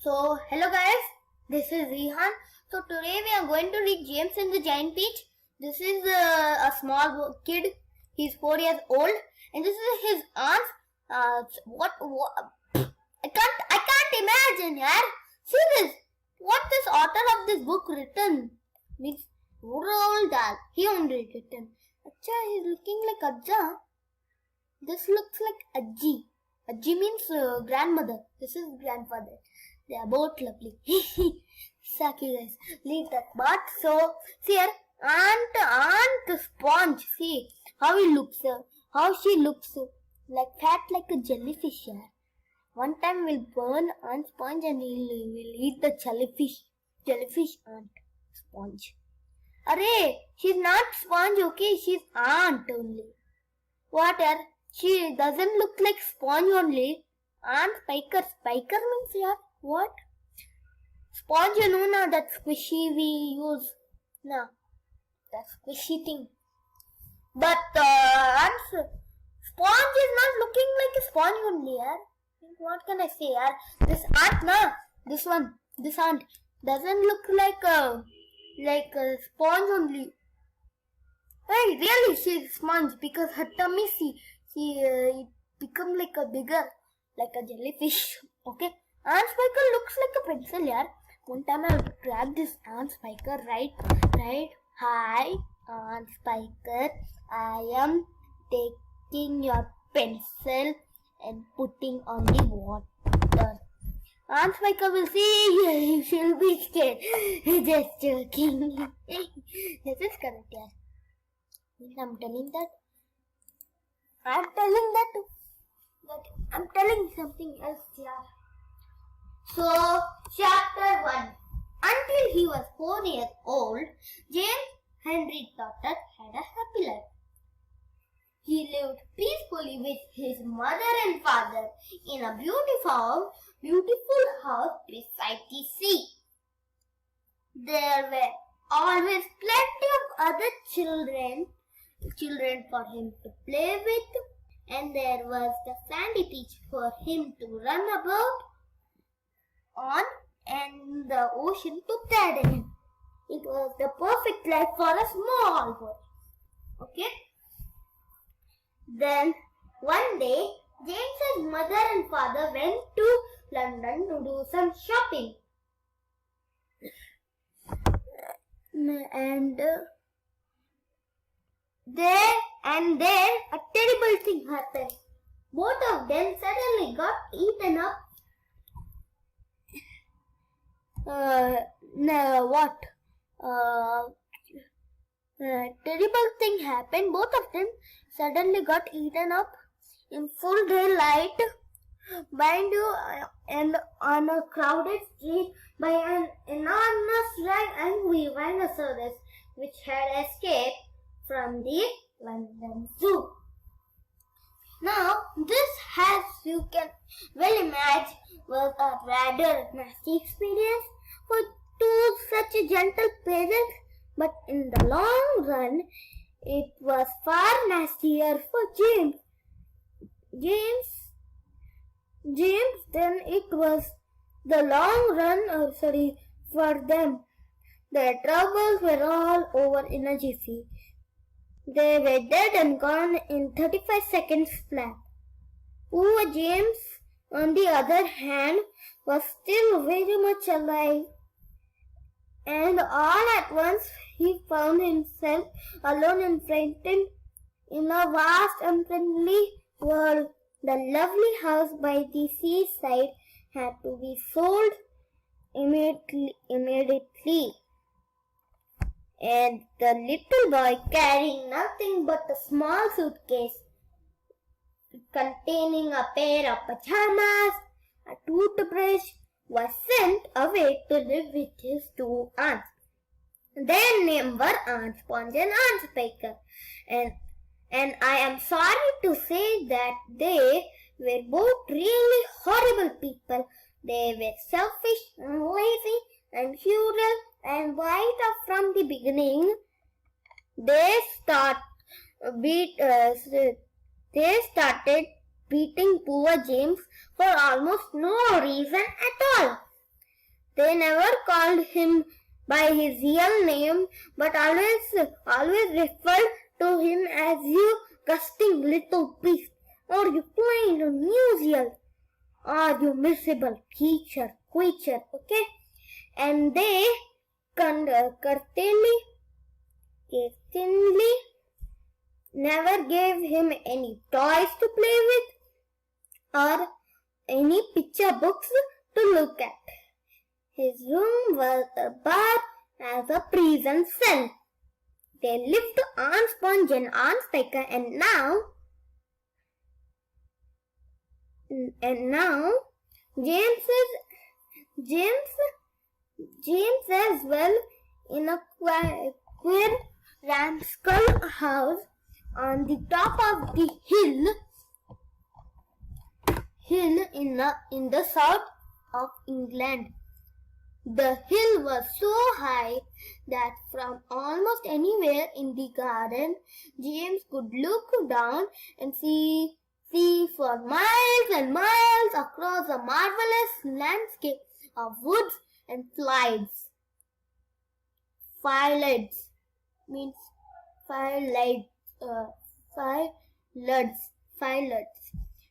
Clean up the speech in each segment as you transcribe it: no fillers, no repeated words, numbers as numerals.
So, hello guys, this is Vihaan. So, today we are going to read James and the Giant Peach. This is a small kid. He's 4 years old, and this is his aunt. What? I can't imagine, yaar. See this. What this author of this book written? Means Roald Dahl. He only written. Acha, he's looking like Ajja. This looks like Ajji. Ajji means grandmother. This is grandfather. They are both lovely. Suck you guys. Leave that part. So, see here, Aunt Sponge. See how he looks. How she looks. Like fat like a jellyfish here. One time we'll burn Aunt Sponge and we'll eat the jellyfish. Jellyfish Aunt Sponge. Array, she's not Sponge, okay? She's Aunt only. What? She doesn't look like Sponge only. Aunt Spiker. Spiker means yeah. What? Sponge, you know na, that squishy we use. Na, that squishy thing. But Aunt Sponge is not looking like a sponge only, yaar. What can I say, yaar? This aunt na, this aunt doesn't look like a sponge only. Hey, really, she's sponge because her tummy, she become like a bigger, like a jellyfish. Okay. Aunt Spiker looks like a pencil, yaar. One time I'll grab this Aunt Spiker, right? Hi, Aunt Spiker. I am taking your pencil and putting on the water. Aunt Spiker will see, she'll be scared. Just joking. This is correct, yaar. I'm telling something else, yaar. So, chapter 1. Until he was 4 years old, James Henry Totter had a happy life. He lived peacefully with his mother and father in a beautiful house beside the sea. There were always plenty of other children for him to play with, and there was the sandy beach for him to run about on and the ocean to tide in. It was the perfect life for a small boy. Okay? Then one day, James's mother and father went to London to do some shopping. And there a terrible thing happened. Both of them suddenly got eaten up. Terrible thing happened. Both of them suddenly got eaten up in full daylight, and on a crowded street by an enormous angry rhinoceros which had escaped from the London Zoo. Now, this, as you can well imagine, was a rather nasty experience for two such a gentle parents, but in the long run, it was far nastier for James. Then it was the long run, for them. Their troubles were all over in a jiffy. They were dead and gone in 35 seconds flat. Poor James, on the other hand, was still very much alive. And all at once he found himself alone and frightened in a vast unfriendly world. The lovely house by the seaside had to be sold immediately. And the little boy, carrying nothing but a small suitcase containing a pair of pajamas, a toothbrush, was sent away to live with his two aunts. Their names were Aunt Sponge and Aunt Spiker, and I am sorry to say that they were both really horrible people. They were selfish and lazy and cruel, and right up from the beginning, they started beating poor James for almost no reason at all. They never called him by his real name, but always referred to him as you gusting little beast, or you plain unusual, or you miserable creature, okay? And they certainly never gave him any toys to play with or any picture books to look at. His room was about as a prison cell. They lived on Sponge and on Spiker, and now James as well, in a queer ramshackle house on the top of the hill in the south of England. The hill was so high that from almost anywhere in the garden, James could look down and see for miles and miles across a marvelous landscape of woods and fields. Fields means fields.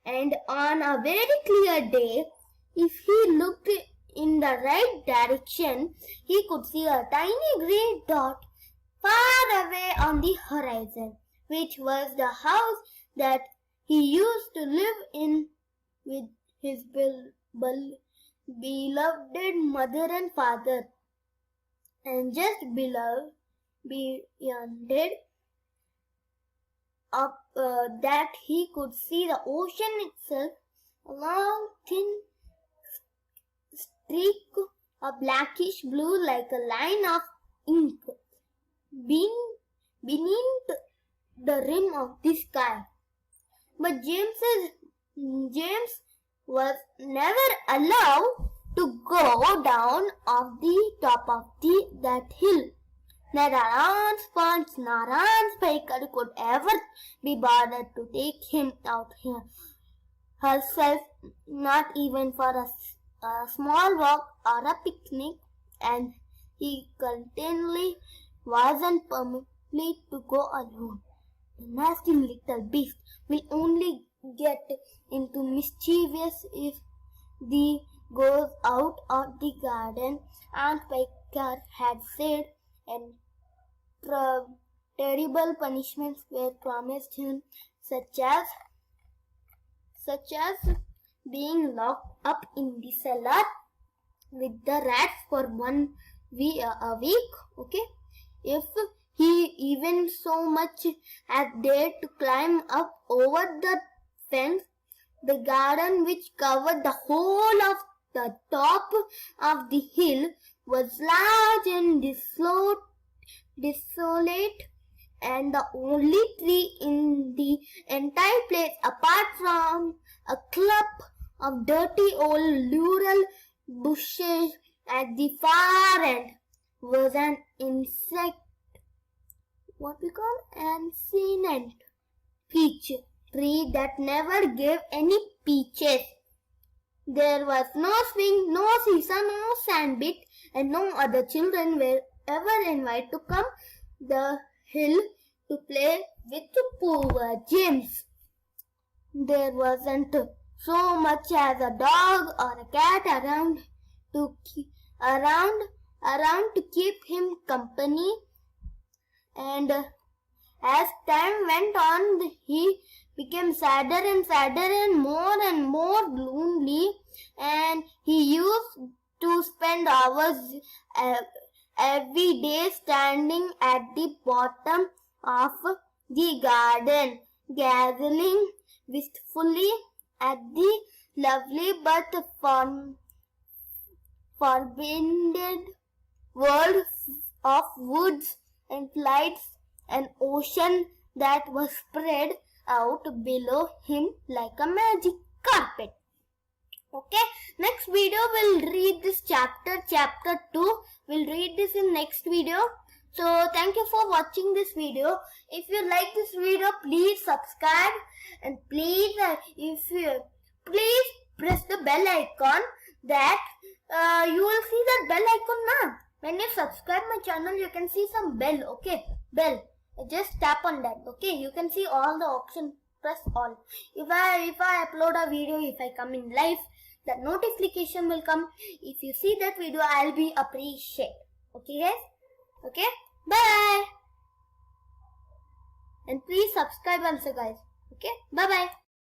And on a very clear day, if he looked in the right direction, he could see a tiny grey dot far away on the horizon, which was the house that he used to live in with his beloved mother and father. And just beyond it, that he could see the ocean itself, a long thin streak of blackish blue like a line of ink beneath the rim of the sky. But James was never allowed to go down off the top of that hill. Neither Aunt Sponge nor Aunt Spiker could ever be bothered to take him out here herself, not even for a small walk or a picnic, and he continually wasn't permitted to go alone. The nasty little beast will only get into mischievous if he goes out of the garden, Aunt Spiker had said, and terrible punishments were promised him, such as being locked up in the cellar with the rats for a week. Okay, if he even so much as dared to climb up over the fence, the garden which covered the whole of the top of the hill was large and desolate, and the only tree in the entire place, apart from a clump of dirty old laurel bushes at the far end, was an ancient peach tree that never gave any peaches. There was no swing, no seesaw, no sandpit, and no other children were ever invited to come the hill to play with poor James. There wasn't so much as a dog or a cat around to keep him company, and as time went on, he became sadder and more lonely, and he used to spend hours every day standing at the bottom of the garden, gazing wistfully at the lovely but forbidden world of woods and lights and ocean that was spread out below him like a magic carpet. Okay, next video we'll read this chapter 2. We'll read this in next video. So thank you for watching this video. If you like this video, please subscribe, and please press the bell icon that you will see that bell icon now. When you subscribe my channel, you can see some bell, okay? Bell. Just tap on that, okay? You can see all the options. Press all. If I upload a video, if I come in live, the notification will come. If you see that video, I'll be appreciated. Okay, guys? Okay? Bye. And please subscribe also, guys. Okay? Bye-bye.